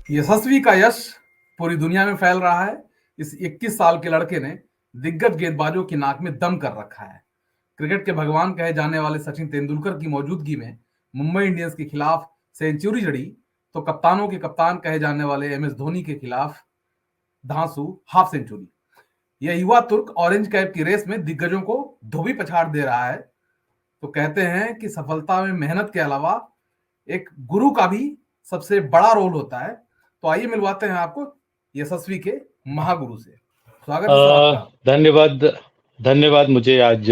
यशस्वी का यश पूरी दुनिया में फैल रहा है। इस 21 साल के लड़के ने दिग्गज गेंदबाजों की नाक में दम कर रखा है। क्रिकेट के भगवान कहे जाने वाले सचिन तेंदुलकर की मौजूदगी में मुंबई इंडियंस के खिलाफ सेंचुरी जड़ी, तो कप्तानों के कप्तान कहे जाने वाले एम एस धोनी के खिलाफ धांसू हाफ सेंचुरी। यह युवा तुर्क ऑरेंज कैप की रेस में दिग्गजों को धोबी पछाड़ दे रहा है। तो कहते हैं कि सफलता में मेहनत के अलावा एक गुरु का भी सबसे बड़ा रोल होता है। तो आइए मिलवाते हैं आपको यशस्वी के महागुरु से। स्वागत है सर आपका। धन्यवाद। धन्यवाद मुझे आज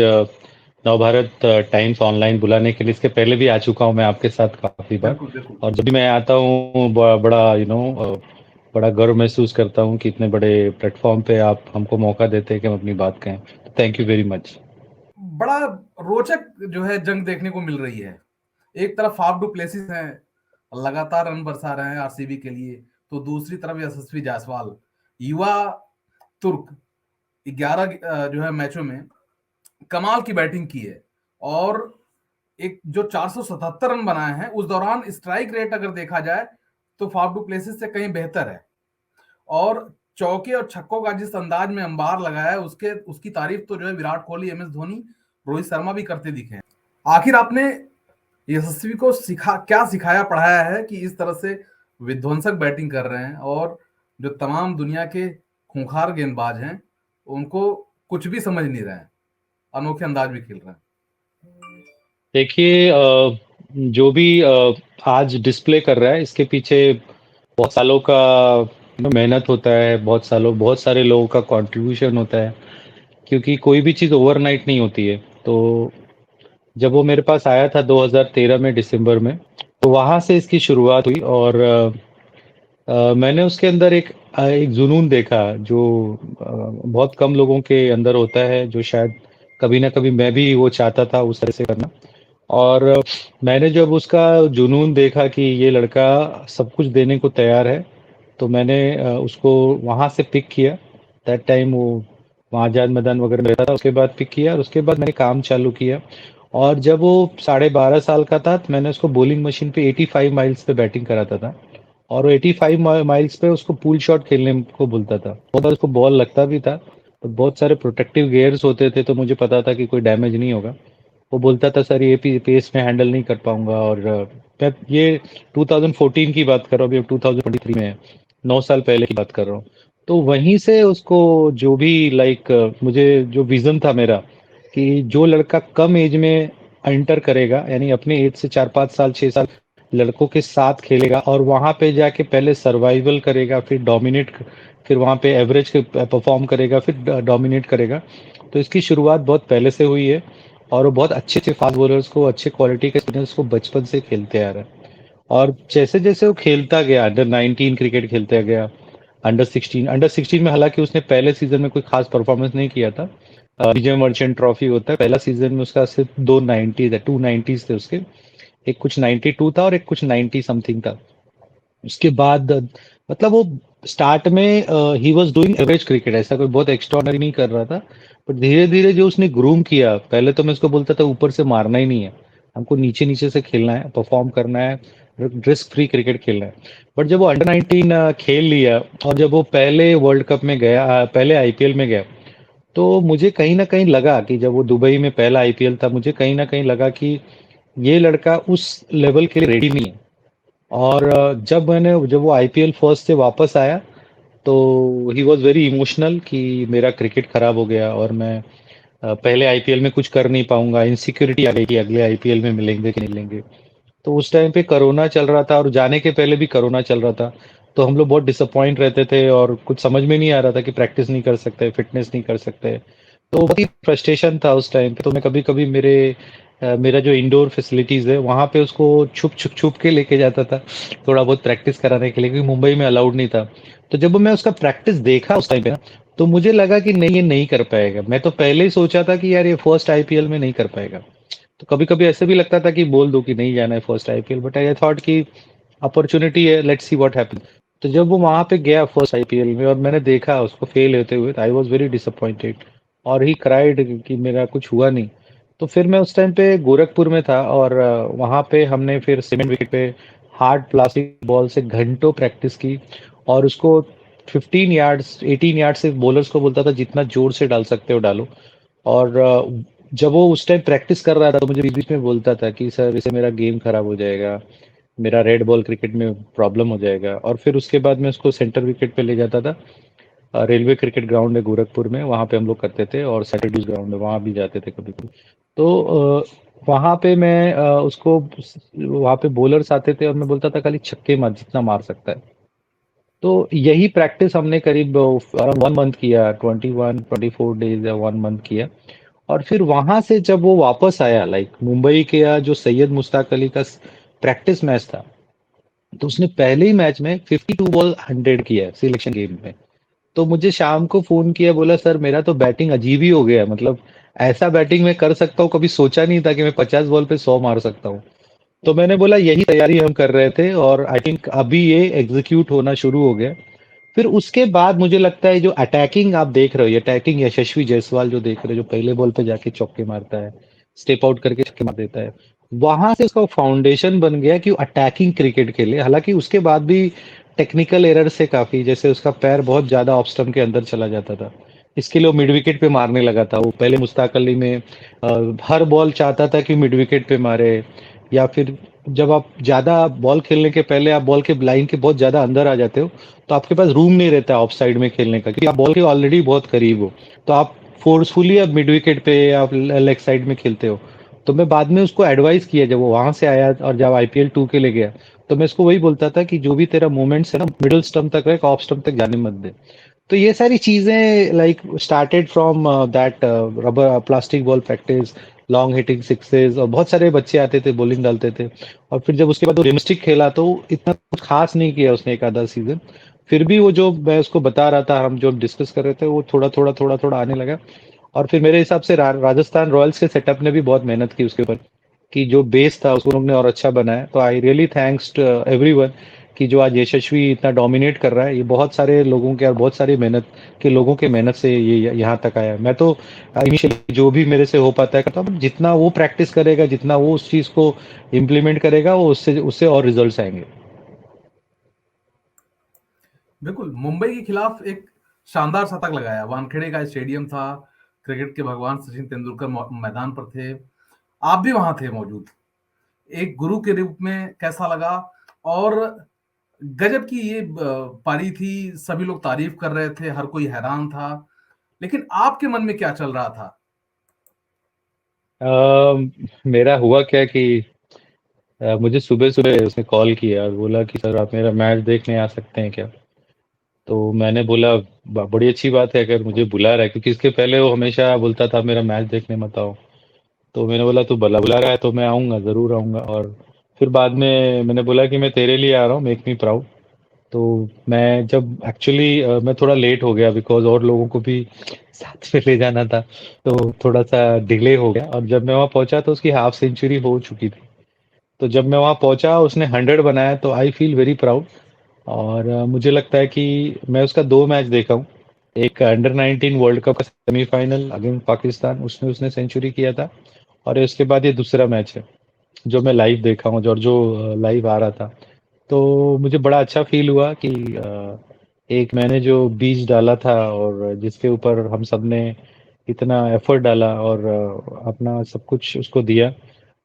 नवभारत टाइम्स ऑनलाइन बुलाने के लिए। इसके पहले भी आ चुका हूं मैं आपके साथ काफी बार, बिल्कुल बिल्कुल। और जब भी मैं आता हूं बड़ा बड़ा गर्व महसूस करता हूं कि इतने बड़े प्लेटफॉर्म पे आप हमको मौका देते हैं कि हम अपनी बात कहें। Thank you very much. बड़ा रोचक जो है जंग देखने को मिल रही है। एक तरफ फाफ डू प्लेसिस हैं, लगातार रन बरसा रहे हैं आरसीबी के लिए, तो दूसरी तरफ यशस्वी जायसवाल, युवा तुर्क, 11 जो है मैचों में कमाल की बैटिंग की है। और एक जो 477 रन बनाए हैं, उस दौरान स्ट्राइक रेट अगर देखा जाए तो फाफ डू प्लेसिस से कहीं बेहतर है। और चौके और छक्कों का जिस अंदाज में अंबार लगाया है, उसकी तारीफ तो जो है विराट कोहली, एम एस धोनी, रोहित शर्मा भी करते दिखे हैं। आखिर आपने यशस्वी को क्या सिखाया पढ़ाया है कि इस तरह से विध्वंसक बैटिंग कर रहे हैं, और जो तमाम दुनिया के खूंखार गेंदबाज हैं उनको कुछ भी समझ नहीं रहे हैं, अनोखे अंदाज में खेल रहे हैं। देखिए, जो भी आज डिस्प्ले कर रहा है इसके पीछे बहुत सालों का मेहनत होता है, बहुत सारे लोगों का कंट्रीब्यूशन होता है, क्योंकि कोई भी चीज़ ओवरनाइट नहीं होती है। तो जब वो मेरे पास आया था 2013 में दिसंबर में, तो वहाँ से इसकी शुरुआत हुई। और मैंने उसके अंदर एक जुनून देखा जो बहुत कम लोगों के अंदर होता है, जो शायद कभी ना कभी मैं भी वो चाहता था उस तरह से करना। और मैंने जब उसका जुनून देखा कि ये लड़का सब कुछ देने को तैयार है, तो मैंने उसको वहाँ से पिक किया। दैट टाइम वो वहाँ आजाद मैदान वगैरह में रहता था। उसके बाद पिक किया और उसके बाद मैंने काम चालू किया। और जब वो 12.5 साल का था, तो मैंने उसको बॉलिंग मशीन पे 85 माइल्स पे बैटिंग कराता था। और वो 85 माइल्स पे उसको पुल शॉट खेलने को बोलता था। बहुत बार उसको बॉल लगता भी था, तो बहुत सारे प्रोटेक्टिव गियर्स होते थे, तो मुझे पता था कि कोई डैमेज नहीं होगा। वो बोलता था सर ये पेस में हैंडल नहीं कर पाऊंगा। और मैं ये 2014 की बात कर रहा हूँ, अभी 2023 में है, 9 साल पहले की बात कर रहा हूँ। तो वहीं से उसको जो भी मुझे जो विजन था मेरा, कि जो लड़का कम एज में एंटर करेगा, यानी अपने एज से 4-5 साल 6 साल लड़कों के साथ खेलेगा और वहां पे जाके पहले सर्वाइवल करेगा, फिर डोमिनेट, फिर वहां पे एवरेज परफॉर्म करेगा, फिर डोमिनेट करेगा। तो इसकी शुरुआत बहुत पहले से हुई है। और वो बहुत अच्छे अच्छे फास्ट बॉलर्स को, अच्छे क्वालिटी के स्पिनर्स को बचपन से खेलते आ रहा है। और जैसे जैसे वो खेलता गया, अंडर 19 क्रिकेट खेलता गया, अंडर 16 में हालांकि उसने पहले सीजन में कोई खास परफॉर्मेंस नहीं किया था। विजय मर्चेंट ट्रॉफी होता है, पहला सीजन में उसका सिर्फ 2 90 थे, 2 90s थे उसके। एक कुछ 92 था और एक कुछ 90 समथिंग था। उसके बाद मतलब वो स्टार्ट में he was doing average cricket, ऐसा कोई बहुत एक्स्ट्राऑर्डिनरी नहीं कर रहा था। पर धीरे धीरे जो उसने ग्रूम किया, पहले तो मैं उसको बोलता था ऊपर से मारना ही नहीं है, हमको नीचे नीचे से खेलना है, परफॉर्म करना है, रिस्क फ्री क्रिकेट खेलना है। बट जब वो अंडर 19 खेल लिया और जब वो पहले वर्ल्ड कप में गया, पहले आईपीएल में गया, तो मुझे कहीं ना कहीं लगा कि जब वो दुबई में पहला आईपीएल था, मुझे कहीं ना कहीं लगा कि ये लड़का उस लेवल के लिए रेडी नहीं है। और जब वो आईपीएल फर्स्ट से वापस आया, तो ही वॉज वेरी इमोशनल कि मेरा क्रिकेट खराब हो गया और मैं पहले आईपीएल में कुछ कर नहीं पाऊंगा। इनसिक्योरिटी आ गई कि अगले आईपीएल में मिलेंगे कि नहीं मिलेंगे। तो उस टाइम पे कोरोना चल रहा था और जाने के पहले भी कोरोना चल रहा था। तो हम लोग बहुत डिसअपॉइंट रहते थे और कुछ समझ में नहीं आ रहा था कि प्रैक्टिस नहीं कर सकते, फिटनेस नहीं कर सकते। तो बहुत ही फ्रस्ट्रेशन था उस टाइम पे। तो मैं कभी कभी मेरा जो इंडोर फैसिलिटीज है वहां पे उसको छुप के लेके जाता था, थोड़ा बहुत प्रैक्टिस कराने के लिए, क्योंकि मुंबई में अलाउड नहीं था। तो जब मैं उसका प्रैक्टिस देखा उस टाइम पे ना, तो मुझे लगा कि नहीं, ये नहीं कर पाएगा। मैं तो पहले ही सोचा था कि यार ये फर्स्ट आईपीएल में नहीं कर पाएगा। तो कभी कभी ऐसे भी लगता था कि बोल दूं कि नहीं जाना है first IPL, but I thought कि अपॉर्चुनिटी है, लेट्स सी व्हाट हैपन। तो जब वो वहां पे गया फर्स्ट आईपीएल में और मैंने देखा उसको फेल होते हुए, आई वाज वेरी डिसअपॉइंटेड। और ही क्राइड कि मेरा कुछ हुआ नहीं। तो फिर मैं उस टाइम पे गोरखपुर में था और वहां पे हमने फिर सीमेंट विकेट पे हार्ड प्लास्टिक बॉल से घंटों प्रैक्टिस की और उसको 15 यार्ड्स 18 यार्ड से बॉलर्स को बोलता था जितना जोर से डाल सकते हो डालो। और जब वो उस टाइम प्रैक्टिस कर रहा था तो मुझे बीच बीच में बोलता था कि सर इससे मेरा गेम खराब हो जाएगा, मेरा रेड बॉल क्रिकेट में प्रॉब्लम हो जाएगा। और फिर उसके बाद मैं उसको सेंटर विकेट पे ले जाता था। रेलवे क्रिकेट ग्राउंड है गोरखपुर में, वहाँ पे हम लोग करते थे, और सैटरडीज ग्राउंड है वहाँ भी जाते थे कभी कभी। तो वहाँ पे मैं उसको वहाँ पे बॉलर्स आते थे और मैं बोलता था खाली छक्के मार जितना मार सकता है। तो यही प्रैक्टिस हमने करीब अराउंड 1 मंथ किया, 21-24 डेज या 1 मंथ किया। और फिर वहां से जब वो वापस आया, लाइक मुंबई के या जो सैयद मुश्ताक अली का प्रैक्टिस मैच था, तो उसने पहले ही मैच में 52 बॉल 100 किया सिलेक्शन गेम में। तो मुझे शाम को फोन किया, बोला सर मेरा तो बैटिंग अजीब ही हो गया है, मतलब ऐसा बैटिंग मैं कर सकता हूँ, कभी सोचा नहीं था कि मैं 50 बॉल पे 100 मार सकता हूँ। तो मैंने बोला यही तैयारी हम कर रहे थे और आई थिंक अभी ये एग्जीक्यूट होना शुरू हो गया। फिर उसके बाद मुझे लगता है जो अटैकिंग आप देख रहे हो, अटैकिंग यशस्वी जायसवाल जो देख रहे हो, जो पहले बॉल पे जाके चौके मारता है, स्टेप आउट करके छक्के मार देता है, वहां से उसका फाउंडेशन बन गया कि वो अटैकिंग क्रिकेट खेले। हालांकि उसके बाद भी टेक्निकल एरर से काफी, जैसे उसका पैर बहुत ज्यादा ऑफ स्टंप के अंदर चला जाता था, इसके लिए वो मिड विकेट पे मारने लगा था। वो पहले मुश्ताक अली में हर बॉल चाहता था कि मिड विकेट पे मारे, या फिर जब आप ज्यादा बॉल खेलने के पहले आप बॉल के लाइन के बहुत ज्यादा अंदर आ जाते हो, तो आपके पास रूम नहीं रहता ऑफ साइड में खेलने का, क्योंकि आप बॉल के ऑलरेडी बहुत करीब हो। तो आप फोर्सफुली अब मिड विकेट पे या लेग साइड में खेलते हो। तो मैं बाद में उसको एडवाइस किया जब वो वहां से आया और जब IPL 2 के लिए गया, तो मैं इसको वही बोलता था कि जो भी तेरा मूवमेंट्स है ना, मिडिल स्टंप तक रहे, ऑफ स्टंप तक जाने मत दे। तो ये सारी चीजें like started from that rubber plastic ball practice, long hitting sixes, और बहुत सारे बच्चे आते थे बॉलिंग डालते थे। और फिर जब उसके बाद वो रिमस्टिक खेला तो इतना कुछ खास नहीं किया उसने एक आधा सीजन। फिर भी वो जो मैं उसको बता रहा था, हम जो डिस्कस कर रहे थे, वो थोड़ा थोड़ा आने लगा। और फिर मेरे हिसाब से राजस्थान रॉयल्स के सेटअप ने भी बहुत मेहनत की उसके ऊपर, कि जो बेस था उसको उन्होंने और अच्छा बनाया। तो I really thanks to everyone कि जो आज यशस्वी इतना डोमिनेट कर रहा है, ये बहुत सारे लोगों के और बहुत सारी मेहनत के लोगों के मेहनत से ये यहाँ तक आया है। मैं तो इनिशियली जो भी मेरे से हो पाता है करता हूँ, जितना वो प्रैक्टिस करेगा, जितना वो उस चीज को इम्प्लीमेंट करेगा, वो उससे उससे और रिजल्ट्स आएंगे। बिल्कुल, मुंबई के खिलाफ एक शानदार शतक लगाया। वानखेड़े का स्टेडियम था, क्रिकेट के भगवान सचिन तेंदुलकर मैदान पर थे, आप भी वहां थे मौजूद। एक गुरु के रूप में कैसा लगा? और गजब की ये पारी थी, सभी लोग तारीफ कर रहे थे, हर कोई हैरान था, लेकिन आपके मन में क्या चल रहा था? मेरा हुआ क्या कि मुझे सुबह सुबह उसने कॉल किया और बोला कि सर आप मेरा मैच देखने आ सकते हैं क्या। तो मैंने बोला बड़ी अच्छी बात है अगर मुझे बुला रहा है, क्योंकि इसके पहले वो हमेशा बोलता था मेरा मैच देखने मत आओ। तो मैंने बोला तू बुला बुला रहा है तो मैं आऊंगा, जरूर आऊंगा। और फिर बाद में मैंने बोला कि मैं तेरे लिए आ रहा हूँ, मेक मी प्राउड। तो मैं जब एक्चुअली मैं थोड़ा लेट हो गया, बिकॉज और लोगों को भी साथ में ले जाना था, तो थोड़ा सा डिले हो गया। और जब मैं वहाँ पहुंचा तो उसकी हाफ सेंचुरी हो चुकी थी। तो जब मैं वहाँ पहुंचा उसने 100 बनाया, तो आई फील वेरी प्राउड। और मुझे लगता है कि मैं उसका 2 मैच देखा हूँ। एक अंडर 19 वर्ल्ड कप का सेमीफाइनल अगेंस्ट पाकिस्तान, उसमें उसने सेंचुरी किया था। और उसके बाद ये दूसरा मैच है जो मैं लाइव देखा हूँ, और जो लाइव आ रहा था। तो मुझे बड़ा अच्छा फील हुआ कि एक मैंने जो बीज डाला था और जिसके ऊपर हम सब ने इतना एफर्ट डाला और अपना सब कुछ उसको दिया,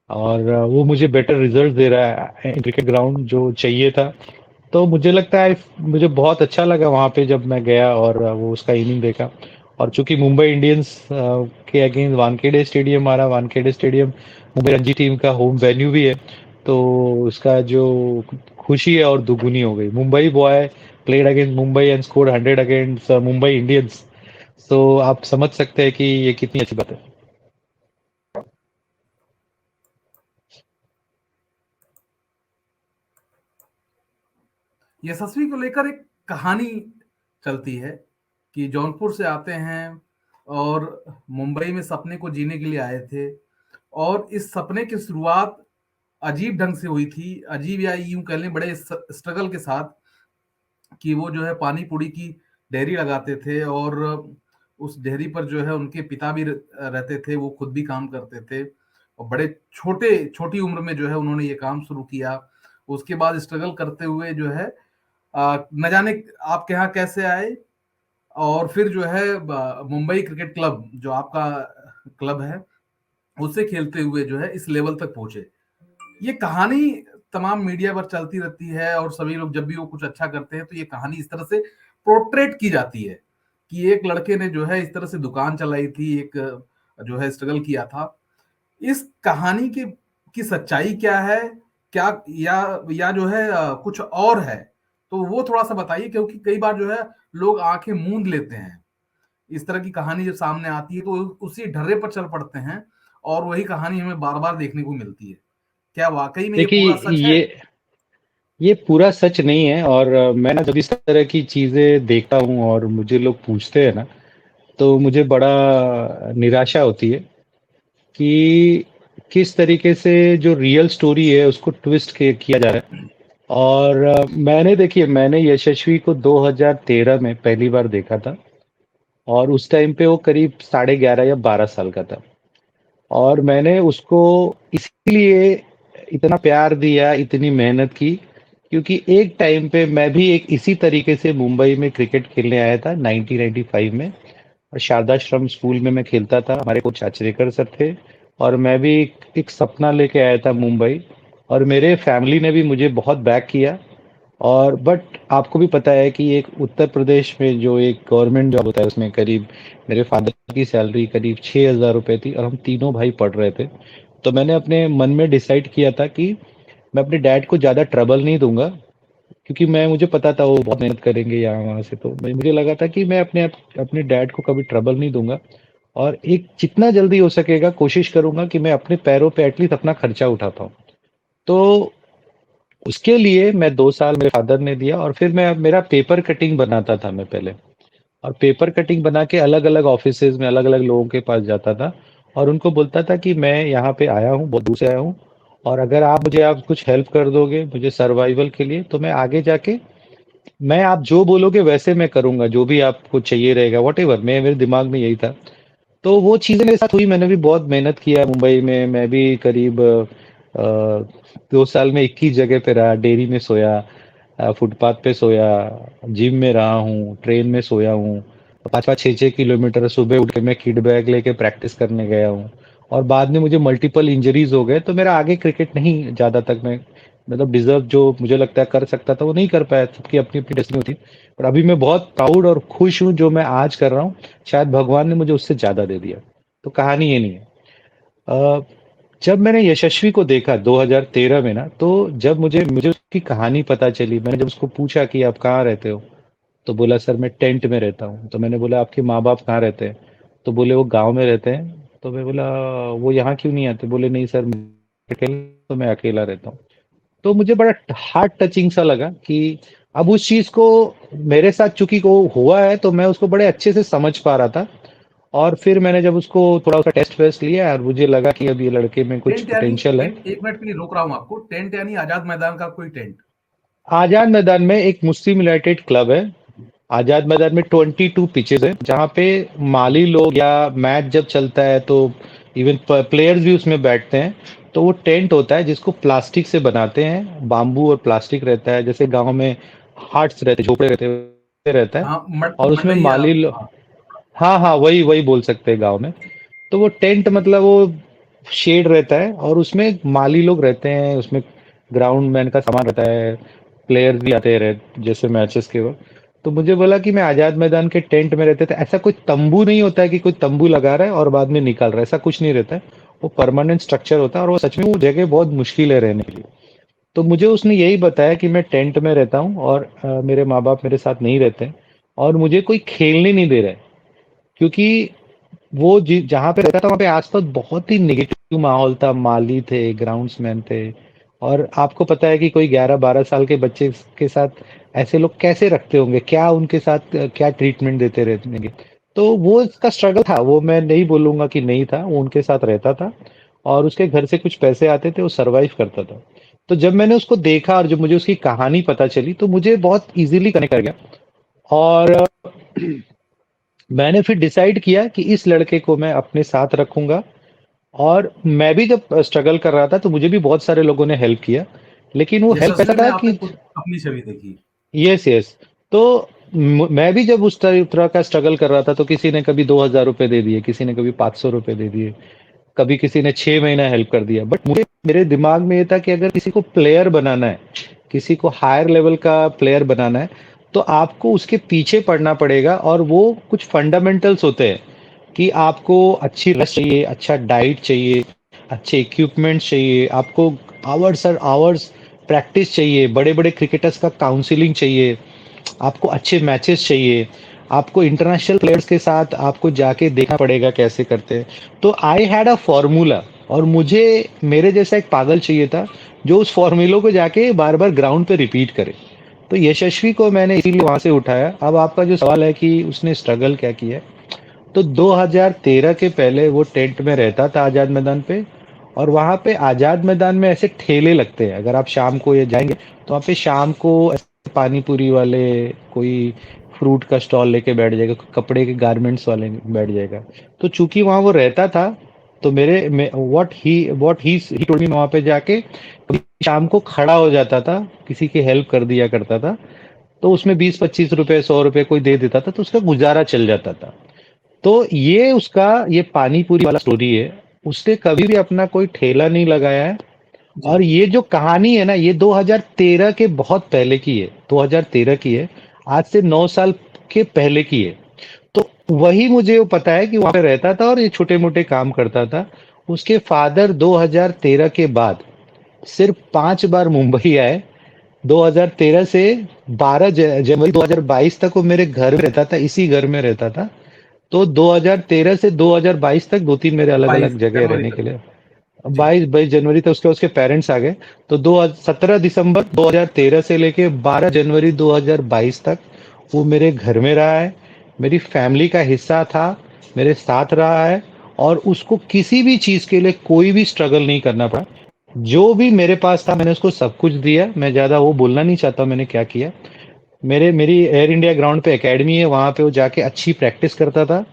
और वो मुझे बेटर रिजल्ट दे रहा है क्रिकेट ग्राउंड जो चाहिए था। तो मुझे लगता है मुझे बहुत अच्छा लगा वहां पे जब मैं गया और वो उसका इनिंग देखा। और चूंकि मुंबई इंडियंस के अगेंस्ट वानखेड़े स्टेडियम आ रहा, वानखेड़े स्टेडियम मुंबई रणजी टीम का होम वेन्यू भी है, तो उसका जो खुशी है और दुगुनी हो गई। Mumbai boy played against Mumbai and score 100 against Mumbai Indians. तो आप समझ सकते हैं कि ये कितनी अच्छी बात है। यशस्वी को लेकर एक कहानी चलती है कि जौनपुर से आते हैं और मुंबई में सपने को जीने के लिए आए थे, और इस सपने की शुरुआत अजीब ढंग से हुई थी। अजीब या यूं कह लें बड़े स्ट्रगल के साथ, कि वो जो है पानी पूरी की डेयरी लगाते थे, और उस डेयरी पर जो है उनके पिता भी रहते थे, वो खुद भी काम करते थे, और बड़े छोटी उम्र में जो है उन्होंने ये काम शुरू किया। उसके बाद स्ट्रगल करते हुए जो है न जाने आपके यहाँ कैसे आए, और फिर जो है मुंबई क्रिकेट क्लब जो आपका क्लब है उससे खेलते हुए जो है इस लेवल तक पहुंचे। ये कहानी तमाम मीडिया पर चलती रहती है, और सभी लोग जब भी वो कुछ अच्छा करते हैं तो ये कहानी इस तरह से पोर्ट्रेट की जाती है कि एक लड़के ने जो है इस तरह से दुकान चलाई थी, एक जो है स्ट्रगल किया था। इस कहानी की सच्चाई क्या है, क्या या जो है कुछ और है, तो वो थोड़ा सा बताइए, क्योंकि कई बार जो है लोग आंखें मूंद लेते हैं। इस तरह की कहानी जब सामने आती है तो उसी ढर्रे पर चल पड़ते हैं, और वही कहानी हमें बार बार देखने को मिलती है। क्या वाकई में ये पूरा देखिए, सच है? ये पूरा सच नहीं है। और मैं ना जब इस तरह की चीजें देखता हूँ और मुझे लोग पूछते हैं ना, तो मुझे बड़ा निराशा होती है कि किस तरीके से जो रियल स्टोरी है उसको ट्विस्ट किया जा रहा है। और मैंने यशस्वी को 2013 में पहली बार देखा था, और उस टाइम पे वो करीब 11.5 या 12 साल का था। और मैंने उसको इसलिए इतना प्यार दिया, इतनी मेहनत की, क्योंकि एक टाइम पे मैं भी एक इसी तरीके से मुंबई में क्रिकेट खेलने आया था 1995 में। और शारदाश्रम स्कूल में मैं खेलता था, हमारे कोच आचरेकर सर थे। और मैं भी एक सपना लेके आया था मुंबई, और मेरे फैमिली ने भी मुझे बहुत बैक किया। और बट आपको भी पता है कि एक उत्तर प्रदेश में जो एक गवर्नमेंट जॉब होता है उसमें करीब मेरे फादर की सैलरी करीब 6,000 रुपये थी, और हम तीनों भाई पढ़ रहे थे। तो मैंने अपने मन में डिसाइड किया था कि मैं अपने डैड को ज़्यादा ट्रबल नहीं दूंगा, क्योंकि मुझे पता था वो बहुत मेहनत करेंगे यहाँ वहाँ से। तो मुझे लगा था कि मैं अपने डैड को कभी ट्रबल नहीं दूंगा, और एक जितना जल्दी हो सकेगा कोशिश करूंगा कि मैं अपने पैरों पे एटलीस्ट अपना खर्चा उठा पाऊँ। तो उसके लिए मैं 2 साल मेरे फादर ने दिया, और फिर मेरा पेपर कटिंग बनाता था मैं पहले। और पेपर कटिंग बना के अलग अलग ऑफिसेज में अलग अलग लोगों के पास जाता था, और उनको बोलता था कि मैं यहाँ पे आया हूँ, बहुत दूर से आया हूँ, और अगर आप कुछ हेल्प कर दोगे मुझे सर्वाइवल के लिए, तो मैं आगे जाके मैं आप जो बोलोगे वैसे मैं करूंगा, जो भी आपको चाहिए रहेगा, वॉट एवर। मेरे दिमाग में यही था। तो वो चीज़ें मेरे साथ हुई। मैंने भी बहुत मेहनत किया मुंबई में। मैं भी करीब 2 साल में 21 जगह पे रहा, डेयरी में सोया, फुटपाथ पे सोया, जिम में रहा हूँ, ट्रेन में सोया हूँ। 5-5, 6-6 किलोमीटर सुबह उठ के मैं किट बैग लेके प्रैक्टिस करने गया हूँ। और बाद में मुझे मल्टीपल इंजरीज हो गए, तो मेरा आगे क्रिकेट नहीं ज़्यादा तक मैं मतलब डिजर्व जो मुझे लगता है कर सकता था वो नहीं कर पाया। सबकी अपनी अपनी डेस्टिनी होती है। पर अभी मैं बहुत प्राउड और खुश हूँ जो मैं आज कर रहा हूँ। शायद भगवान ने मुझे उससे ज़्यादा दे दिया। तो कहानी ये नहीं है। अ, जब मैंने यशस्वी को देखा 2013 में ना, तो जब मुझे मुझे उसकी कहानी पता चली, मैंने जब उसको पूछा कि आप कहाँ रहते हो, तो बोला सर मैं टेंट में रहता हूँ। तो मैंने बोला आपके माँ बाप कहाँ रहते हैं? तो बोले वो गांव में रहते हैं। तो मैं बोला वो यहाँ क्यों नहीं आते? बोले नहीं सर, तो मैं अकेला रहता हूँ। तो मुझे बड़ा हार्ट टचिंग सा लगा कि अब उस चीज को मेरे साथ चूंकि को हुआ है, तो मैं उसको बड़े अच्छे से समझ पा रहा था। और फिर मैंने जब उसको थोड़ा उसका टेस्ट वेस्ट लिया और मुझे लगा कि अब ये लड़के में कुछ टेंट यानी पोटेंशियल है। एक मिनट के लिए रोक रहा हूं आपको, टेंट यानी आजाद मैदान का कोई टेंट? आजाद मैदान में एक मुस्लिम यूनाइटेड क्लब है। आजाद मैदान में 22 पिचेस है, जहाँ पे माली लोग या मैच जब चलता है तो इवन प्लेयर्स भी उसमें बैठते हैं। तो वो टेंट होता है जिसको प्लास्टिक से बनाते हैं, बाम्बू और प्लास्टिक रहता है, जैसे गांव में हार्ट्स रहते, झोपड़े रहते हैं, वैसे रहता है। हाँ, और उसमें मटैया। माली लोग, हाँ। हाँ हाँ, वही वही बोल सकते हैं गांव में। तो वो टेंट मतलब वो शेड रहता है, और उसमें माली लोग रहते हैं, उसमें ग्राउंड मैन का सामान रहता है, प्लेयर्स भी आते रहे जैसे मैचेस के वक्त। तो मुझे बोला कि मैं आजाद मैदान के टेंट में रहते थे। ऐसा कोई तंबू नहीं होता है कि कोई तंबू लगा रहा है और बाद में निकल रहा है, ऐसा कुछ नहीं रहता है। वो परमानेंट स्ट्रक्चर होता है, और वो सच में वो जगह बहुत मुश्किल है रहने के लिए। तो मुझे उसने यही बताया कि मैं टेंट में रहता हूँ, और मेरे माँ बाप मेरे साथ नहीं रहते हैं, और मुझे कोई खेलने नहीं दे रहा है, क्योंकि वो जहाँ पे रहता था वहाँ पे आसपास बहुत ही नेगेटिव माहौल था। माली थे, ग्राउंड्समैन थे, और आपको पता है कि कोई 11-12 साल के बच्चे के साथ ऐसे लोग कैसे रखते होंगे, क्या उनके साथ क्या ट्रीटमेंट देते रहेंगे। तो वो इसका स्ट्रगल था, वो मैं नहीं बोलूंगा कि नहीं था, वो उनके साथ रहता था, और उसके घर से कुछ पैसे आते थे, वो सरवाइव करता था। तो जब मैंने उसको देखा और जब मुझे उसकी कहानी पता चली, तो मुझे बहुत इजीली कनेक्ट कर गया। और मैंने फिर डिसाइड किया कि इस लड़के को मैं अपने साथ रखूंगा। और मैं भी जब स्ट्रगल कर रहा था तो मुझे भी बहुत सारे लोगों ने हेल्प किया, लेकिन वो हेल्प ऐसा यशस्वी में था आपने कि खुद अपनी छवि देखी। Yes yes. तो मैं भी जब उस तरह का स्ट्रगल कर रहा था तो किसी ने कभी 2,000 रुपए दे दिए, किसी ने कभी 500 रुपए दे दिए, कभी किसी ने 6 महीना हेल्प कर दिया। बट मुझे मेरे दिमाग में ये था कि अगर किसी को प्लेयर बनाना है, किसी को हायर लेवल का प्लेयर बनाना है, तो आपको उसके पीछे पड़ना पड़ेगा। और वो कुछ फंडामेंटल्स होते हैं कि आपको अच्छी रेस्ट चाहिए, अच्छा डाइट चाहिए, अच्छे इक्विपमेंट्स चाहिए, आपको आवर्स और आवर्स प्रैक्टिस चाहिए, बड़े बड़े क्रिकेटर्स का काउंसलिंग चाहिए, आपको अच्छे मैचेस चाहिए, आपको इंटरनेशनल प्लेयर्स के साथ आपको जाके देखना पड़ेगा कैसे करते हैं। तो आई हैड अ फॉर्मूला, और मुझे मेरे जैसा एक पागल चाहिए था जो उस फॉर्मूले को जाके बार बार ग्राउंड पे रिपीट करे। तो यशस्वी को मैंने इसीलिए वहां से उठाया। अब आपका जो सवाल है कि उसने स्ट्रगल क्या किया है, तो 2013 के पहले वो टेंट में रहता था आजाद मैदान पे। और वहां पे आजाद मैदान में ऐसे ठेले लगते हैं, अगर आप शाम को ये जाएंगे तो वहाँ पे शाम को ऐसे पानी पूरी वाले, कोई फ्रूट का स्टॉल लेके बैठ जाएगा, कोई कपड़े के गारमेंट्स वाले बैठ जाएगा। तो चूंकि वहां वो रहता था, तो मेरे व्हाट ही टोल्ड मी, वहां पे जाके कभी शाम को खड़ा हो जाता था, किसी की हेल्प कर दिया करता था। तो उसमें 20-25 रुपए 100 रुपए कोई दे देता था, तो उसका गुजारा चल जाता था। तो ये उसका ये पानी पूरी वाला स्टोरी है। उसने कभी भी अपना कोई ठेला नहीं लगाया है। जी। और ये जो कहानी है ना, ये 2013 के बहुत पहले की है, 2013 की है, आज से 9 साल के पहले की है। तो वही मुझे वो पता है कि वहां पे रहता था और ये छोटे मोटे काम करता था। उसके फादर 2013 के बाद सिर्फ 5 बार मुंबई आए। 2013 से 12 जनवरी 2022 तक वो मेरे घर में रहता था, इसी घर में रहता था। तो 2013 से 2022 तक 2-3 मेरे अलग बाईस अलग जगह जनवरी रहने तक। के लिए। जी। 22 जनवरी तक उसके पेरेंट्स आ गए। तो 17 दिसंबर 2013 से लेके 12 जनवरी 2022 तक वो मेरे घर में रहा है, मेरी फैमिली का हिस्सा था, मेरे साथ रहा है। और उसको किसी भी चीज के लिए कोई भी स्ट्रगल नहीं करना पड़ा। जो भी मेरे पास था मैंने उसको सब कुछ दिया। मैं ज्यादा वो बोलना नहीं चाहता मैंने क्या किया। मेरी एयर इंडिया ग्राउंड पे एकेडमी है, वहां पे वो जाके अच्छी प्रैक्टिस करता था।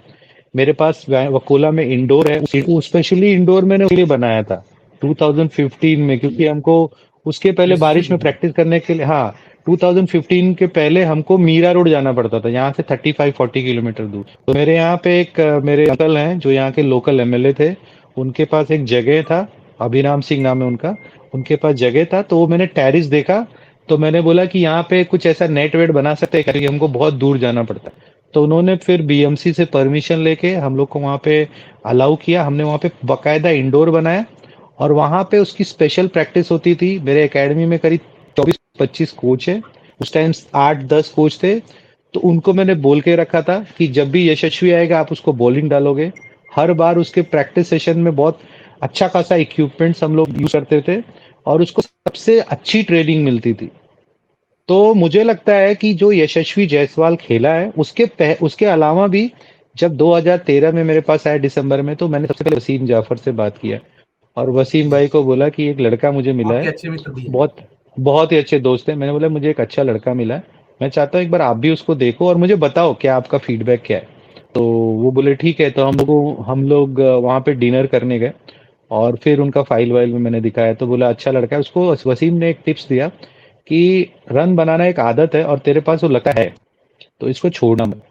मेरे पास वकोला में इंडोर है, वो स्पेशली इंडोर मैंने उसके लिए बनाया था 2015 में, क्योंकि हमको उसके पहले यशस्वी बारिश के में लिए। प्रैक्टिस करने के लिए, हाँ, 2015 के पहले हमको मीरा रोड जाना पड़ता था, यहाँ से 35-40 किलोमीटर दूर। तो मेरे यहाँ पे एक मेरे अंकल हैं जो यहाँ के लोकल एमएलए थे, उनके पास एक जगह था, अभिराम सिंह नाम है उनका। उनके पास जगह था, तो वो मैंने टेरिस देखा। तो मैंने बोला कि यहाँ पे कुछ ऐसा नेट वेट बना सकते हैं, क्योंकि हमको बहुत दूर जाना पड़ता है। तो उन्होंने फिर बीएमसी से परमिशन लेके हम लोग को वहाँ पे अलाउ किया। हमने वहाँ पे बकायदा इंडोर बनाया, और वहाँ पे उसकी स्पेशल प्रैक्टिस होती थी। मेरे एकेडमी में करीब 24-25 कोच है, उस टाइम 8-10 कोच थे। तो उनको मैंने बोल के रखा था कि जब भी यशस्वी आएगा आप उसको बॉलिंग डालोगे। हर बार उसके प्रैक्टिस सेशन में बहुत अच्छा खासा इक्विपमेंट्स हम लोग यूज करते थे, और उसको सबसे अच्छी ट्रेनिंग मिलती थी। तो मुझे लगता है कि जो यशस्वी जायसवाल खेला है, उसके अलावा भी जब 2013 में मेरे पास आया दिसंबर में, तो मैंने सबसे पहले वसीम जाफर से बात किया। और वसीम जी। भाई को बोला कि एक लड़का मुझे मिला आपके है, अच्छे मित्र भी हैं। बहुत बहुत ही अच्छे दोस्त हैं। मैंने बोला मुझे एक अच्छा लड़का मिला है, मैं चाहता हूँ एक बार आप भी उसको देखो और मुझे बताओ क्या आपका फीडबैक क्या है। तो वो बोले ठीक है। तो हम लोग वहाँ पे डिनर करने गए, और फिर उनका फाइल वाइल में मैंने दिखाया, तो बोला अच्छा लड़का है। उसको वसीम ने एक टिप्स दिया कि रन बनाना एक आदत है और तेरे पास वो लगता है, तो इसको छोड़ना मत।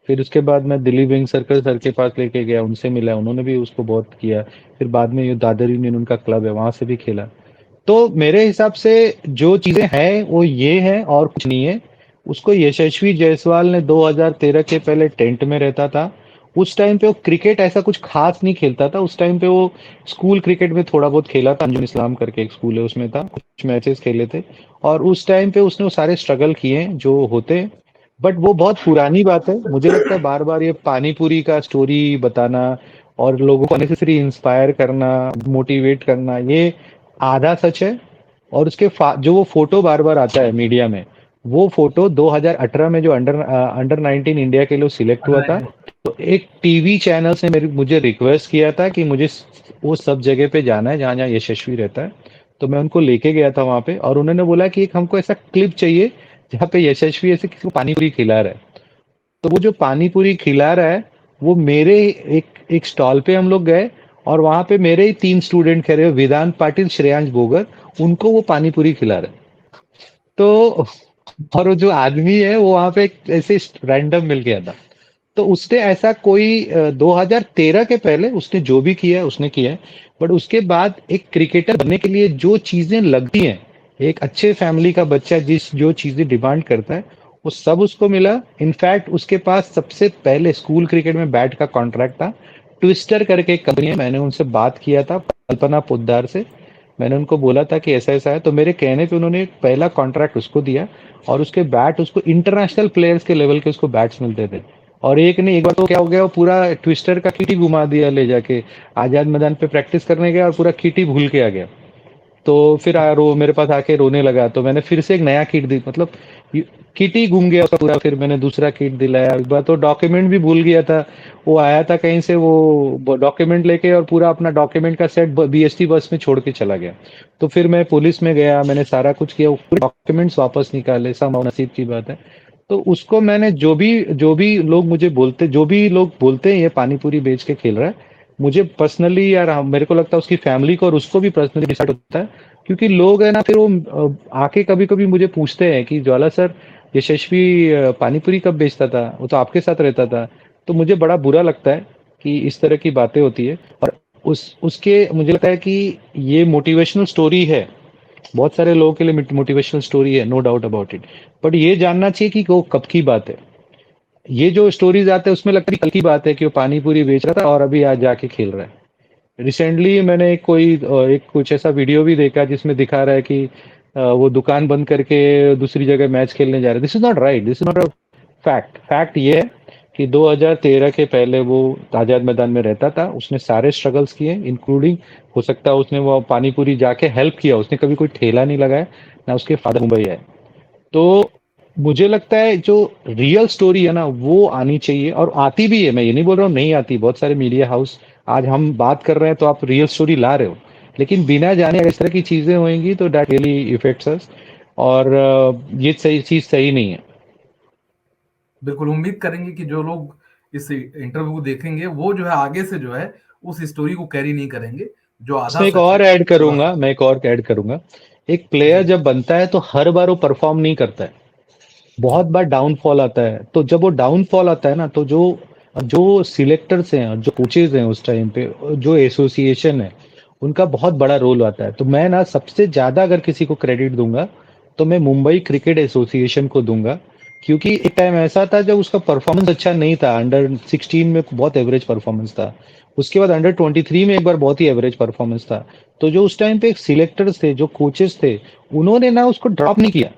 फिर उसके बाद मैं दिल्ली विंग सर्कल सर के पास लेके गया, उनसे मिला, उन्होंने भी उसको बहुत किया। फिर बाद में ये दादर यूनियन उनका क्लब है, वहां से भी खेला। तो मेरे हिसाब से जो चीजें हैं वो ये है और कुछ नहीं है। उसको यशस्वी जायसवाल ने 2013 के पहले टेंट में रहता था। उस टाइम पे वो क्रिकेट ऐसा कुछ खास नहीं खेलता था। उस टाइम पे वो स्कूल क्रिकेट में थोड़ा बहुत खेला था, अंजुम इस्लाम करके एक स्कूल है उसमें था, कुछ मैचेस खेले थे। और उस टाइम पे उसने वो सारे स्ट्रगल किए हैं जो होते हैं। बट वो बहुत पुरानी बात है। मुझे लगता है बार बार ये पानी पूरी का स्टोरी बताना और लोगों को अनेसेसरी इंस्पायर करना, मोटिवेट करना, ये आधा सच है। और जो वो फोटो बार बार आता है मीडिया में, वो फोटो 2018 में जो अंडर 19 इंडिया के लिए सिलेक्ट हुआ था। तो एक टीवी चैनल से मुझे रिक्वेस्ट किया था कि मुझे वो सब जगह पे जाना है जहाँ जहाँ यशस्वी रहता है। तो मैं उनको लेके गया था वहां पे, और उन्होंने बोला कि एक हमको ऐसा क्लिप चाहिए जहाँ पे यशस्वी ऐसे किसी को पानी पूरी खिला रहा है। तो वो जो पानी पूरी खिला रहा है, वो मेरे एक एक स्टॉल पे हम लोग गए, और वहां पे मेरे ही 3 स्टूडेंट खड़े हैं, वेदांत पाटिल, श्रेयांश बोगर, उनको वो पानी पूरी खिला रहे हैं। तो और वो जो आदमी है वो वहां पे ऐसे रैंडम मिल गया था। तो उसने ऐसा कोई 2013 के पहले उसने जो भी किया है उसने किया है, बट उसके बाद एक क्रिकेटर बनने के लिए जो चीजें लगती हैं, एक अच्छे फैमिली का बच्चा जिस जो चीजें डिमांड करता है, वो सब उसको मिला। इनफैक्ट उसके पास सबसे पहले स्कूल क्रिकेट में बैट का कॉन्ट्रैक्ट था। ट्विस्टर करके एक कंपनी है, मैंने उनसे बात किया था, कल्पना पोद्दार से। मैंने उनको बोला था कि ऐसा ऐसा है, तो मेरे कहने पे उन्होंने पहला कॉन्ट्रैक्ट उसको दिया, और उसके बैट उसको इंटरनेशनल प्लेयर्स के लेवल के उसको बैट्स मिलते थे। और एक नहीं, एक बार तो क्या हो गया, वो पूरा ट्विस्टर का किट ही घुमा दिया ले जाके, आजाद मैदान पे प्रैक्टिस करने गया और पूरा किट ही भूल के आ गया। तो फिर रो मेरे पास आके रोने लगा, तो मैंने फिर से एक नया किट दी, मतलब किट ही घूम गया उसका पूरा। फिर मैंने दूसरा किट दिलाया। एक बार तो डॉक्यूमेंट भी भूल गया था, वो आया था कहीं से वो डॉक्यूमेंट लेके, और पूरा अपना डॉक्यूमेंट का सेट बीएसटी बस में छोड़ के चला गया। तो फिर मैं पुलिस में गया, मैंने सारा कुछ किया, वो पूरे डॉक्यूमेंट्स वापस निकाले, सब नसीब की बात है। तो उसको मैंने जो भी लोग मुझे बोलते, जो भी लोग बोलते हैं ये पानीपुरी बेच के खेल रहा है, मुझे पर्सनली यार मेरे को लगता है उसकी फैमिली को और उसको भी पर्सनली डिसाइड होता है। क्योंकि लोग है ना, फिर वो आके कभी कभी मुझे पूछते हैं कि ज्वाला सर, यशस्वी पानीपुरी कब बेचता था, वो तो आपके साथ रहता था। तो मुझे बड़ा बुरा लगता है कि इस तरह की बातें होती है। और उसके मुझे लगता है कि ये मोटिवेशनल स्टोरी है, बहुत सारे लोगों के लिए मोटिवेशनल स्टोरी है, no doubt about it. But ये जानना चाहिए कि वो कब की बात है। ये जो स्टोरीज आते हैं उसमें लगता है कि कल की बात है कि वो पानी पूरी बेच रहा था और अभी आज जाके खेल रहा है। रिसेंटली मैंने एक कुछ ऐसा वीडियो भी देखा जिसमें दिखा रहा है कि वो दुकान बंद करके दूसरी जगह मैच खेलने जा रहे हैं। This is not right, this is not a fact. Fact ये है कि 2013 के पहले वो आजाद मैदान में रहता था, उसने सारे स्ट्रगल्स किए, इंक्लूडिंग हो सकता है उसने वो पानीपुरी जाके हेल्प किया, उसने कभी कोई ठेला नहीं लगाया, ना उसके फादर मुंबई आए। तो मुझे लगता है जो रियल स्टोरी है ना वो आनी चाहिए, और आती भी है, मैं ये नहीं बोल रहा हूँ नहीं आती। बहुत सारे मीडिया हाउस, आज हम बात कर रहे हैं तो आप रियल स्टोरी ला रहे हो, लेकिन बिना जाने अगर इस तरह की चीजें होंगी तो दैट रियली इफेक्ट्स अस। और ये सही चीज सही नहीं है। बिल्कुल उम्मीद करेंगे कि जो लोग इस इंटरव्यू को देखेंगे वो जो है आगे से जो है उस स्टोरी को कैरी नहीं करेंगे, जो आधा इसमें एक सच है और ऐड थोड़ा सा। करूंगा, मैं एक और ऐड करूंगा। एक प्लेयर जी जब बनता है तो हर बार वो परफॉर्म नहीं करता है, जी बहुत बार डाउनफॉल आता है। तो जब वो डाउनफॉल आता है ना, तो जो जो सिलेक्टर्स हैं और जो कोचेज हैं उस टाइम पे, जो एसोसिएशन है, उनका बहुत बड़ा रोल आता है। तो मैं ना सबसे ज्यादा अगर किसी को क्रेडिट दूंगा तो मैं मुंबई क्रिकेट एसोसिएशन को दूंगा। क्योंकि एक टाइम ऐसा था जब उसका परफॉर्मेंस अच्छा नहीं था, अंडर 16 में बहुत एवरेज परफॉर्मेंस था, उसके बाद अंडर 23 में एक बार बहुत ही एवरेज परफॉर्मेंस था। तो जो उस टाइम पे सिलेक्टर्स थे, जो कोचेस थे, उन्होंने ना उसको ड्रॉप नहीं किया।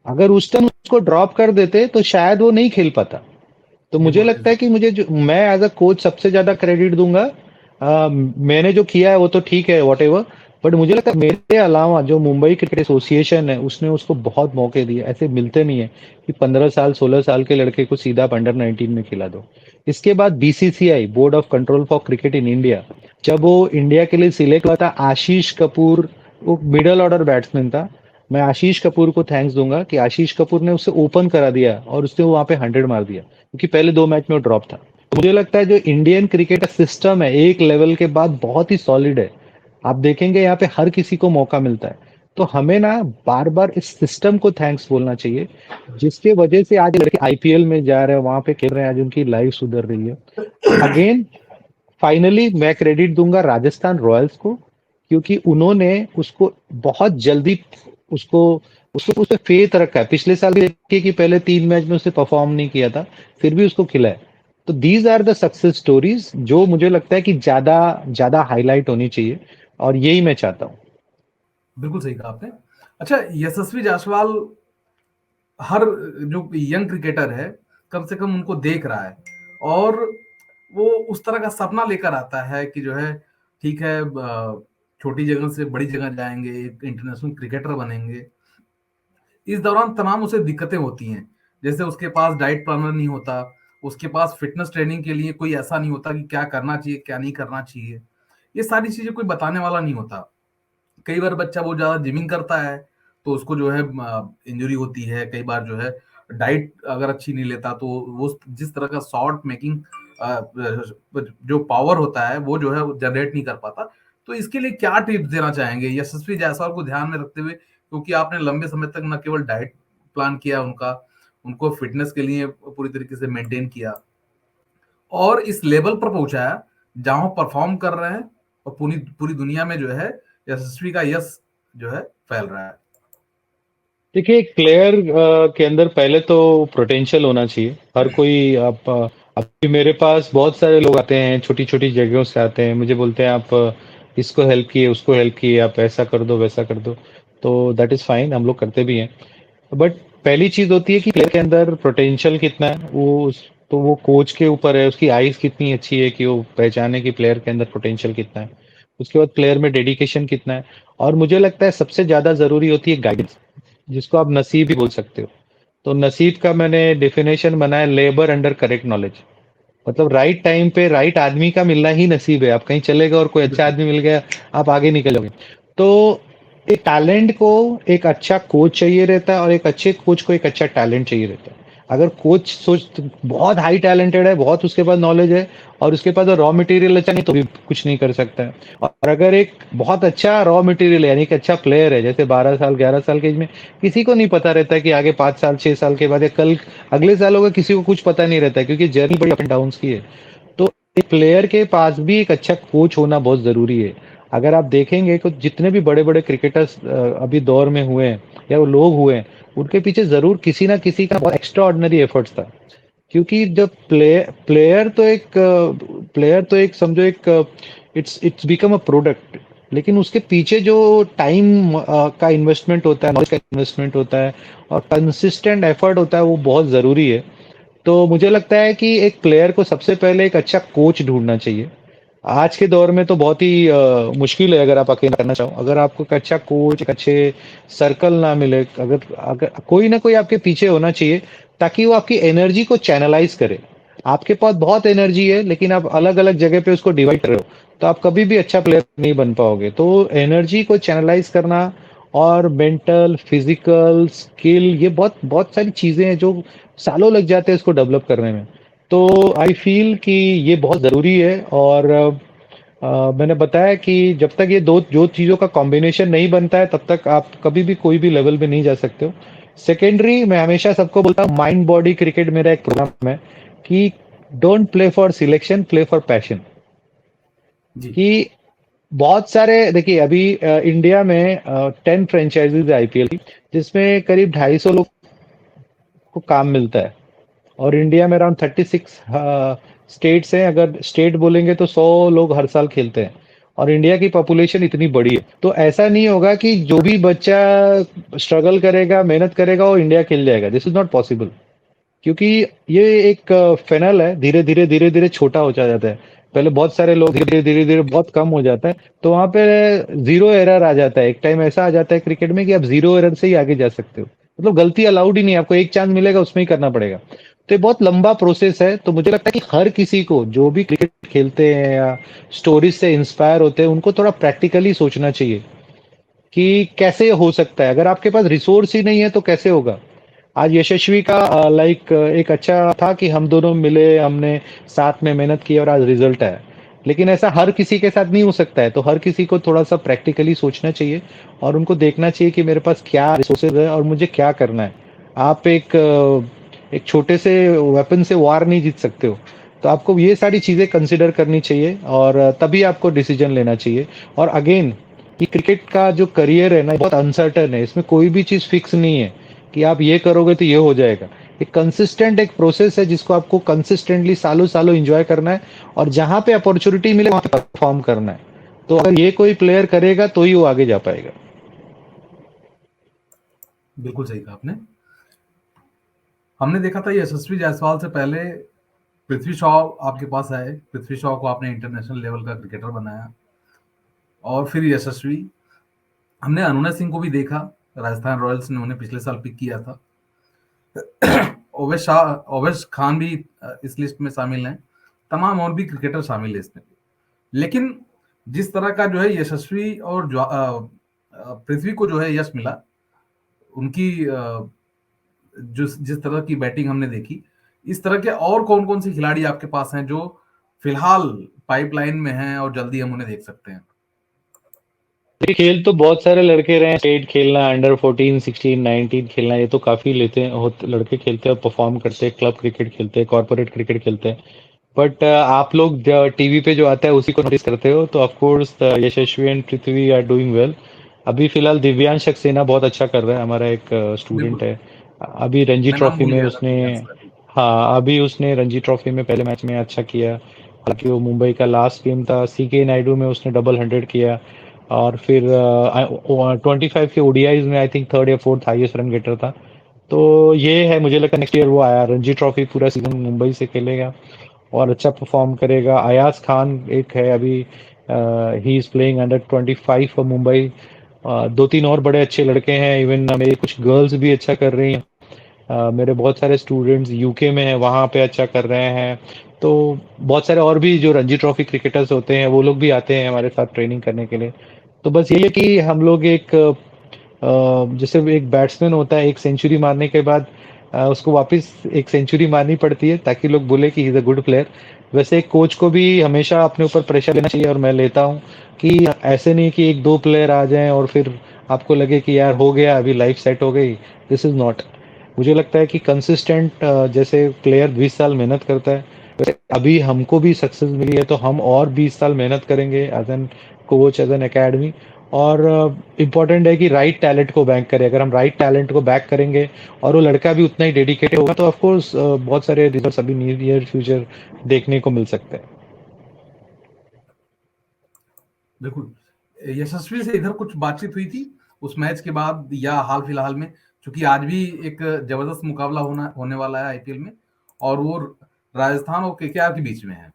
अगर उस टाइम उसको ड्रॉप कर देते तो शायद वो नहीं खेल पाता। तो मुझे बिल्कुल लगता है बिल्कुल कि मैं एज अ कोच सबसे ज्यादा क्रेडिट दूंगा। मैंने जो किया है वो तो ठीक है, वॉट एवर। बट मुझे लगता है मेरे अलावा जो मुंबई क्रिकेट एसोसिएशन है उसने उसको बहुत मौके दिए, ऐसे मिलते नहीं है कि 15 साल 16 साल के लड़के को सीधा आप अंडर 19 में खिला दो। इसके बाद BCCI, board of control for cricket in India, जब वो इंडिया के लिए सिलेक्ट हुआ था, आशीष कपूर, वो मिडल ऑर्डर बैट्समैन था। मैं आशीष कपूर को थैंक्स दूंगा कि आशीष कपूर ने उसे ओपन करा दिया और उसने वहां पे 100 मार दिया, क्योंकि पहले 2 मैच में वो ड्रॉप था। तो मुझे लगता है जो इंडियन क्रिकेट का सिस्टम है एक लेवल के बाद बहुत ही सॉलिड है। आप देखेंगे यहाँ पे हर किसी को मौका मिलता है। तो हमें ना बार बार इस सिस्टम को थैंक्स बोलना चाहिए, जिसके वजह से आज लड़के आईपीएल में जा रहे हैं, वहां पे खेल रहे हैं, आज उनकी लाइफ सुधर रही है। अगेन, फाइनली मैं क्रेडिट दूंगा राजस्थान रॉयल्स को, क्योंकि उन्होंने उसको बहुत जल्दी उसको उसको उस पे फेथ रखा है। पिछले साल भी देखिए कि पहले 3 मैच में उसने परफॉर्म नहीं किया था, फिर भी उसको खिलाया। तो these are the success stories जो मुझे लगता है कि ज्यादा ज्यादा हाईलाइट होनी चाहिए, और यही मैं चाहता हूँ। बिल्कुल सही कहा आपने। अच्छा, यशस्वी जायसवाल हर जो यंग क्रिकेटर है कम से कम उनको देख रहा है, और वो उस तरह का सपना लेकर आता है कि जो है ठीक है, छोटी जगह से बड़ी जगह जाएंगे, एक इंटरनेशनल क्रिकेटर बनेंगे। इस दौरान तमाम उसे दिक्कतें होती हैं, जैसे उसके पास डाइट प्लानर नहीं होता, उसके पास फिटनेस ट्रेनिंग के लिए कोई ऐसा नहीं होता कि क्या करना चाहिए क्या नहीं करना चाहिए। ये सारी चीजें कोई बताने वाला नहीं होता। कई बार बच्चा बहुत ज्यादा जिमिंग करता है तो उसको जो है इंजरी होती है। कई बार जो है डाइट अगर अच्छी नहीं लेता तो वो जिस तरह का शॉट मेकिंग जो पावर होता है वो जो है जनरेट नहीं कर पाता। तो इसके लिए क्या टिप्स देना चाहेंगे यशस्वी जायसवाल को ध्यान में रखते हुए, क्योंकि आपने लंबे समय तक न केवल डाइट प्लान किया उनका, उनको फिटनेस के लिए पूरी तरीके से मेंटेन किया और इस लेवल पर पहुंचाया जहां परफॉर्म कर रहे हैं, और पूरी पूरी दुनिया में जो है यशस्वी का यश जो है फैल रहा है। देखिए, एक प्लेयर के अंदर पहले तो पोटेंशियल होना चाहिए। हर कोई आप अभी मेरे पास बहुत सारे लोग आते हैं, छोटी-छोटी जगहों से आते हैं, मुझे बोलते हैं आप इसको हेल्प किए, उसको हेल्प किए, आप ऐसा कर दो, वैसा कर दो। तो दैट इज़ फाइन, हम लोग करते भी हैं। बट पहली चीज़ होती है कि प्लेयर के अंदर पोटेंशियल कितना है, तो वो कोच के ऊपर है, उसकी आइज़ कितनी अच्छी है कि वो पहचाने कि प्लेयर के अंदर पोटेंशियल कितना है। उसके बाद प्लेयर में डेडिकेशन कितना है, और मुझे लगता है सबसे ज़्यादा ज़रूरी होती है गाइडेंस, जिसको आप नसीब भी बोल सकते हो। तो नसीब का मैंने डेफिनेशन बनाया, लेबर अंडर करेक्ट नॉलेज। मतलब राइट टाइम पे राइट आदमी का मिलना ही नसीब है। आप कहीं चले गए और कोई अच्छा बिल्कुल। आदमी मिल गया, आप आगे निकल जाओगे। तो एक टैलेंट को एक अच्छा कोच चाहिए रहता है, और एक अच्छे कोच को एक अच्छा टैलेंट चाहिए रहता है। अगर कोच बहुत हाई टैलेंटेड है, बहुत उसके पास नॉलेज है, और उसके पास रॉ मटेरियल अच्छा नहीं, तो भी कुछ नहीं कर सकता है। और अगर एक बहुत अच्छा रॉ मटेरियल यानी कि अच्छा प्लेयर है, जैसे 12 साल 11 साल के एज में किसी को नहीं पता रहता है कि आगे 5 साल 6 साल के बाद या कल अगले साल होगा, किसी को कुछ पता नहीं रहता है, क्योंकि जर्नी बड़ी अप एंड डाउन की है। तो एक प्लेयर के पास भी एक अच्छा कोच होना बहुत ज़रूरी है। अगर आप देखेंगे तो जितने भी बड़े-बड़े क्रिकेटर्स अभी दौर में हुए हैं या वो लोग हुए हैं, उनके पीछे ज़रूर किसी ना किसी का बहुत एक्स्ट्रा ऑर्डिनरी एफर्ट्स था। क्योंकि जब प्लेयर तो एक समझो एक इट्स बिकम अ प्रोडक्ट, लेकिन उसके पीछे जो टाइम का इन्वेस्टमेंट होता है, नॉलेज का इन्वेस्टमेंट होता है, और कंसिस्टेंट एफर्ट होता है, वो बहुत ज़रूरी है। तो मुझे लगता है कि एक प्लेयर को सबसे पहले एक अच्छा कोच ढूंढना चाहिए। आज के दौर में तो बहुत ही मुश्किल है अगर आप अकेला करना चाहो। अगर आपको एक अच्छा कोच, एक अच्छे सर्कल ना मिले, अगर अगर कोई ना कोई आपके पीछे होना चाहिए, ताकि वो आपकी एनर्जी को चैनलाइज करे। आपके पास बहुत एनर्जी है, लेकिन आप अलग अलग जगह पे उसको डिवाइड कर रहे हो, तो आप कभी भी अच्छा प्लेयर नहीं बन पाओगे। तो एनर्जी को चैनलाइज करना, और मेंटल फिजिकल स्किल, ये बहुत बहुत सारी चीजें हैं जो सालों लग जाते हैं इसको डेवलप करने में। तो आई फील कि ये बहुत ज़रूरी है। और मैंने बताया कि जब तक ये दो जो चीज़ों का कॉम्बिनेशन नहीं बनता है, तब तक आप कभी भी कोई भी लेवल पे नहीं जा सकते हो। सेकेंडरी, मैं हमेशा सबको बोलता हूँ, माइंड बॉडी क्रिकेट मेरा एक प्रोग्राम है कि don't play for selection, play for passion. जी। कि बहुत सारे देखिए, अभी इंडिया में 10 फ्रेंचाइजीज है आईपीएल की, जिसमें करीब 250 लोग को काम मिलता है। और इंडिया में अराउंड 36 स्टेट्स हैं। अगर स्टेट बोलेंगे तो 100 लोग हर साल खेलते हैं, और इंडिया की पॉपुलेशन इतनी बड़ी है, तो ऐसा नहीं होगा कि जो भी बच्चा स्ट्रगल करेगा, मेहनत करेगा, वो इंडिया खेल जाएगा। This is not possible. क्योंकि ये एक फेनल है, धीरे धीरे धीरे धीरे छोटा होता जाता है। पहले बहुत सारे लोग, धीरे धीरे धीरे धीरे बहुत कम हो जाता है, तो वहां पे जीरो एरर आ जाता है। एक टाइम ऐसा आ जाता है क्रिकेट में कि आप जीरो एरर से ही आगे जा सकते हो। मतलब गलती अलाउड ही नहीं है, आपको एक चांस मिलेगा, उसमें ही करना पड़ेगा। तो ये बहुत लंबा प्रोसेस है। तो मुझे लगता है कि हर किसी को, जो भी क्रिकेट खेलते हैं या स्टोरीज से इंस्पायर होते हैं, उनको थोड़ा प्रैक्टिकली सोचना चाहिए कि कैसे हो सकता है। अगर आपके पास रिसोर्स ही नहीं है तो कैसे होगा। आज यशस्वी का लाइक एक अच्छा था कि हम दोनों मिले, हमने साथ में मेहनत की और आज रिजल्ट आया। लेकिन ऐसा हर किसी के साथ नहीं हो सकता है। तो हर किसी को थोड़ा सा प्रैक्टिकली सोचना चाहिए, और उनको देखना चाहिए कि मेरे पास क्या रिसोर्सेज है और मुझे क्या करना है। आप एक छोटे से वेपन से वार नहीं जीत सकते हो। तो आपको ये सारी चीज़ें कंसिडर करनी चाहिए, और तभी आपको डिसीजन लेना चाहिए। और अगेन, कि क्रिकेट का जो करियर है ना, बहुत अनसर्टन है। इसमें कोई भी चीज़ फिक्स नहीं है कि आप ये करोगे तो ये हो जाएगा। एक कंसिस्टेंट एक प्रोसेस है, जिसको आपको कंसिस्टेंटली सालों सालों एंजॉय करना है, और जहां पे अपॉर्चुनिटी मिले वहां पे परफॉर्म करना है। तो अगर ये कोई प्लेयर करेगा तो ही वो आगे जा पाएगा। बिल्कुल सही कहा आपने। हमने देखा था यशस्वी जायसवाल से पहले पृथ्वी शॉ आपके पास आए, पृथ्वी शॉ को आपने इंटरनेशनल लेवल का क्रिकेटर बनाया, और फिर यशस्वी। हमने अनुनय सिंह को भी देखा, राजस्थान रॉयल्स ने उन्हें पिछले साल पिक किया था। ओवैस खान भी इस लिस्ट में शामिल हैं। तमाम और भी क्रिकेटर शामिल है इसमें। लेकिन जिस तरह का जो है यशस्वी और पृथ्वी को जो है यश मिला, उनकी जो जिस तरह की बैटिंग हमने देखी, इस तरह के और कौन कौन से खिलाड़ी आपके पास हैं जो फिलहाल पाइपलाइन में हैं और जल्दी हम उन्हें देख सकते हैं? देखिए, खेल तो बहुत सारे लड़के रहे हैं। स्टेट खेलना, अंडर 14, 16, 19 खेलना, ये तो काफी लेते हैं, लड़के खेलते हैं और परफॉर्म करते हैं। क्लब क्रिकेट खेलते हैं, कॉर्पोरेट क्रिकेट खेलते हैं। बट आप लोग टीवी पे जो आता है उसी को नोटिस करते हो, तो of course Yashasvi and Prithvi are doing well. अभी फिलहाल दिव्यांश सक्सेना बहुत अच्छा कर रहा है, हमारा एक स्टूडेंट बिल्कुल। है। अभी रणजी मैं नाम ट्रॉफी भूल में गया था उसने, दिव्यांश का भी। हाँ अभी उसने रणजी ट्रॉफी में पहले मैच में अच्छा किया। हालांकि वो मुंबई का लास्ट गेम था, सीके नायडू में उसने डबल 100 किया। और फिर 25 के ओडीआईज में आई थिंक थर्ड या फोर्थ हाईएस्ट रन गेटर था। तो ये है, मुझे लगता है नेक्स्ट ईयर वो आया रणजी ट्रॉफी पूरा सीजन मुंबई से खेलेगा और अच्छा परफॉर्म करेगा। अयाज खान एक है अभी, he is playing under 25 for Mumbai. दो तीन और बड़े अच्छे लड़के हैं, इवन मेरी कुछ गर्ल्स भी अच्छा कर रही हैं। मेरे बहुत सारे स्टूडेंट्स यूके में हैं, वहाँ पे अच्छा कर रहे हैं। तो बहुत सारे और भी जो रणजी ट्रॉफी क्रिकेटर्स होते हैं वो लोग भी आते हैं हमारे साथ ट्रेनिंग करने के लिए। तो बस यही है कि हम लोग एक जैसे एक बैट्समैन होता है, एक सेंचुरी मारने के बाद उसको वापस एक सेंचुरी मारनी पड़ती है ताकि लोग बोले कि he is a good player. वैसे एक कोच को भी हमेशा अपने ऊपर प्रेशर लेना चाहिए, और मैं लेता हूँ कि ऐसे नहीं कि एक दो प्लेयर आ जाएं और फिर आपको लगे कि यार हो गया अभी लाइफ सेट हो गई। This is not. मुझे लगता है कि कंसिस्टेंट जैसे प्लेयर 20 साल मेहनत करता है, वैसे अभी हमको भी सक्सेस मिली है तो हम और 20 साल मेहनत करेंगे as an coach, as an academy. और इम्पोर्टेंट है कि राइट टैलेंट को बैक करें। अगर हम राइट टैलेंट को बैक करेंगे और वो लड़का भी उतना ही डेडिकेटेड होगा तो ऑफ कोर्स बहुत सारे रिजल्ट्स अभी नियर फ्यूचर देखने को मिल सकते हैं। बिल्कुल। यशस्वी से इधर कुछ बातचीत हुई थी उस मैच के बाद या हाल फिलहाल में? क्योंकि आज भी एक जबरदस्त मुकाबला होने वाला है आईपीएल में, और वो राजस्थान और केकेआर के बीच में है।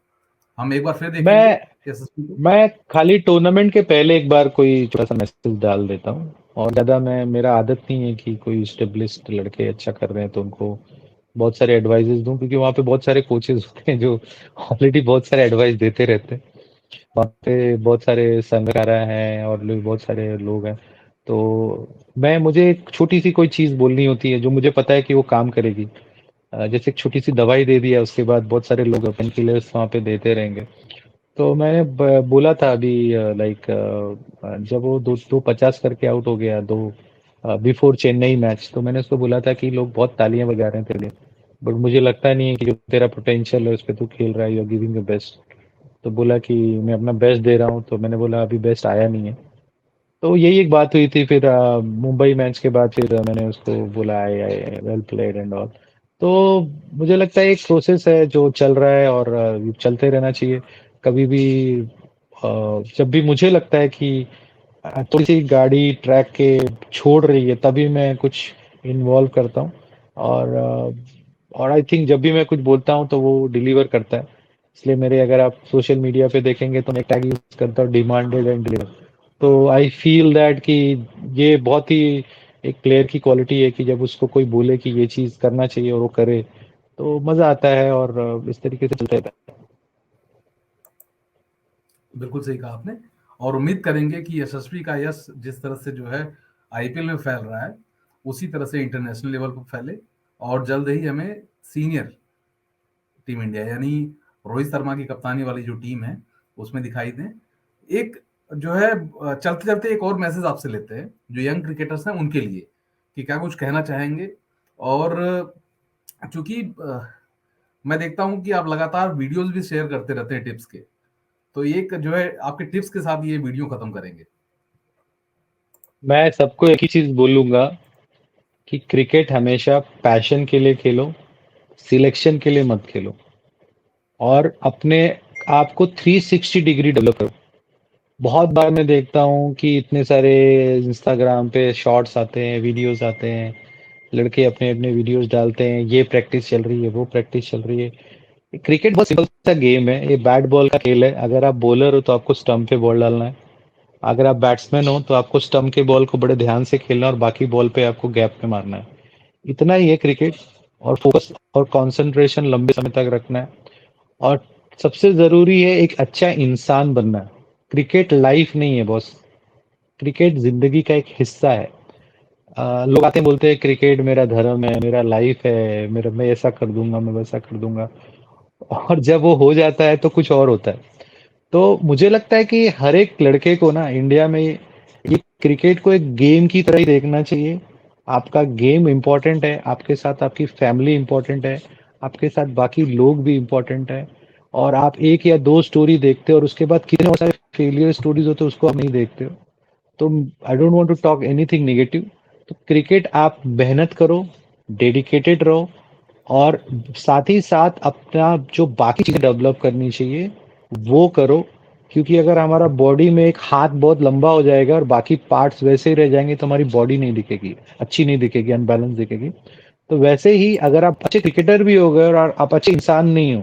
हम एक बार फिर देखेंगे मैं यशस्वी को। मैं खाली टूर्नामेंट के पहले एक बार कोई छोटा सा मैसेज डाल देता हूँ, और ज्यादा मैं, मेरा आदत नहीं है कि कोई स्टेब्लिश्ड लड़के अच्छा कर रहे हैं तो उनको बहुत सारे एडवाइजेस दूं, क्योंकि वहाँ पे बहुत सारे कोचेस होते हैं जो ऑलरेडी बहुत सारे एडवाइस देते रहते हैं। वहाँ पे बहुत सारे संगकारा हैं और लोग, बहुत सारे लोग हैं। तो मुझे एक छोटी सी कोई चीज बोलनी होती है जो मुझे पता है कि वो काम करेगी। जैसे एक छोटी सी दवाई दे दिया, उसके बाद बहुत सारे लोग पेन किलर्स वहाँ पे देते रहेंगे। तो मैंने बोला था अभी, लाइक जब वो 250 करके आउट हो गया, दो बिफोर चेन्नई मैच, तो मैंने उसको बोला था कि लोग बहुत तालियां बजा रहे हैं तेरे लिए, बट मुझे लगता नहीं है कि जो तेरा पोटेंशियल है उस पर तू खेल रहा है, you are giving your best. तो बोला कि मैं अपना बेस्ट दे रहा हूँ, तो मैंने बोला अभी बेस्ट आया नहीं है। तो यही एक बात हुई थी। फिर मुंबई मैच के बाद फिर मैंने उसको बोला I I well played and all. तो मुझे लगता है एक प्रोसेस है जो चल रहा है, और चलते रहना चाहिए। कभी भी जब भी मुझे लगता है कि थोड़ी सी गाड़ी ट्रैक के छोड़ रही है तभी मैं कुछ इन्वॉल्व करता हूँ। और और आई थिंक जब भी मैं कुछ बोलता हूँ तो वो डिलीवर करता है। इसलिए मेरे, अगर आप सोशल मीडिया पे देखेंगे तो मैं टैग यूज करता हूँ, डिमांडेड एंड डिलीवर। तो आई फील दैट कि ये बहुत ही एक प्लेयर की क्वालिटी है कि जब उसको कोई बोले कि ये चीज करना चाहिए और वो करे, तो मजा आता है, और इस तरीके से चलता रहता है। बिल्कुल सही कहा आपने। और उम्मीद करेंगे कि यशस्वी का यश जिस तरह से जो है आईपीएल में फैल रहा है, उसी तरह से इंटरनेशनल लेवल पर फैले, और जल्द ही हमें सीनियर टीम इंडिया यानी रोहित शर्मा की कप्तानी वाली जो टीम है उसमें दिखाई दें। एक जो है चलते चलते एक और मैसेज आपसे लेते हैं जो यंग क्रिकेटर्स हैं उनके लिए, कि क्या कुछ कहना चाहेंगे। और चूंकि मैं देखता हूं कि आप लगातार वीडियोस भी शेयर करते रहते हैं टिप्स के, तो एक जो है आपके टिप्स के साथ ये वीडियो खत्म करेंगे। मैं सबको एक ही चीज बोलूंगा कि क्रिकेट हमेशा पैशन के लिए खेलो, सिलेक्शन के लिए मत खेलो। और अपने आप को 360 डिग्री डेवलप करो। बहुत बार मैं देखता हूँ कि इतने सारे इंस्टाग्राम पे शॉर्ट्स आते हैं, वीडियोस आते हैं, लड़के अपने अपने वीडियोस डालते हैं, ये प्रैक्टिस चल रही है, वो प्रैक्टिस चल रही है। क्रिकेट बहुत सिंपल सा गेम है, ये बैट बॉल का खेल है। अगर आप बॉलर हो तो आपको स्टंप पे बॉल डालना है। अगर आप बैट्समैन हो तो आपको स्टंप के बॉल को बड़े ध्यान से खेलना है, और बाकी बॉल पे आपको गैप में मारना है। इतना ही है क्रिकेट। और फोकस और कंसंट्रेशन लंबे समय तक रखना है। और सबसे जरूरी है एक अच्छा इंसान बनना। क्रिकेट लाइफ नहीं है बॉस, क्रिकेट जिंदगी का एक हिस्सा है। लोग आते हैं बोलते हैं क्रिकेट मेरा धर्म है, मेरा लाइफ है, मेरा मैं ऐसा कर दूंगा, मैं वैसा कर दूंगा, और जब वो हो जाता है तो कुछ और होता है। तो मुझे लगता है कि हर एक लड़के को ना इंडिया में ये क्रिकेट को एक गेम की तरह ही देखना चाहिए। आपका गेम इम्पोर्टेंट है, आपके साथ आपकी फैमिली इम्पोर्टेंट है, आपके साथ बाकी लोग भी इम्पोर्टेंट है। और आप एक या दो स्टोरी देखते हो और उसके बाद कितने और सारे फेलियर स्टोरीज होते हैं उसको आप नहीं देखते हो। तो I don't want to talk anything negative. तो क्रिकेट आप मेहनत करो, डेडिकेटेड रहो, और साथ ही साथ अपना जो बाकी चीजें डेवलप करनी चाहिए वो करो। क्योंकि अगर हमारा बॉडी में एक हाथ बहुत लंबा हो जाएगा और बाकी पार्ट्स वैसे ही रह जाएंगे तो हमारी बॉडी नहीं दिखेगी, अच्छी नहीं दिखेगी, अनबैलेंस दिखेगी। तो वैसे ही अगर आप अच्छे क्रिकेटर भी हो गए और आप अच्छे इंसान नहीं हो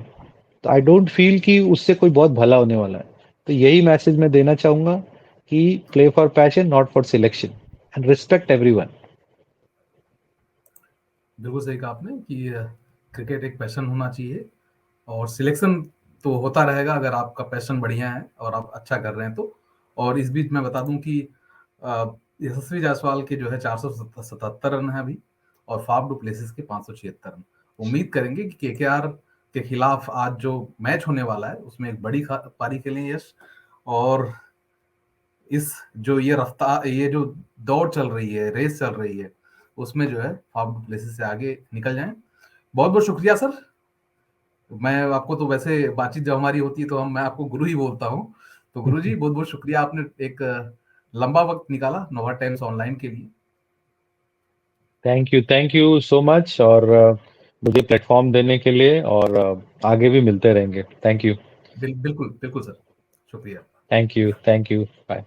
तो आई डोंट फील कि उससे कोई बहुत भला होने वाला है। तो यही मैसेज मैं देना चाहूंगा कि play for passion not for selection, and respect everyone. बिल्कुल सही कहा आपने कि क्रिकेट एक पैशन होना चाहिए, और सिलेक्शन तो होता रहेगा अगर आपका पैशन बढ़िया है और आप अच्छा कर रहे हैं तो। और इस बीच मैं बता दूं कि यशस्वी जायसवाल के जो है 477 रन है अभी, और फाफ डू प्लेसिस के 576 रन। उम्मीद करेंगे कि केकेआर के खिलाफ आज जो मैच होने वाला है उसमें एक बड़ी पारी खेलें यश, और इस जो ये रफ्तार, ये जो दौड़ चल रही है, रेस चल रही है, उसमें जो है फाफ डू प्लेसिस से आगे निकल जाएं। बहुत बहुत शुक्रिया सर। मैं आपको तो वैसे बातचीत जब हमारी होती है तो मैं आपको गुरु ही बोलता हूँ। तो गुरु जी बहुत बहुत शुक्रिया, आपने एक लंबा वक्त निकाला नोवा टाइम्स ऑनलाइन के लिए। थैंक यू सो मच, और मुझे प्लेटफॉर्म देने के लिए, और आगे भी मिलते रहेंगे। Thank you. बिल्कुल बिल्कुल सर, शुक्रिया। Thank you. बाय।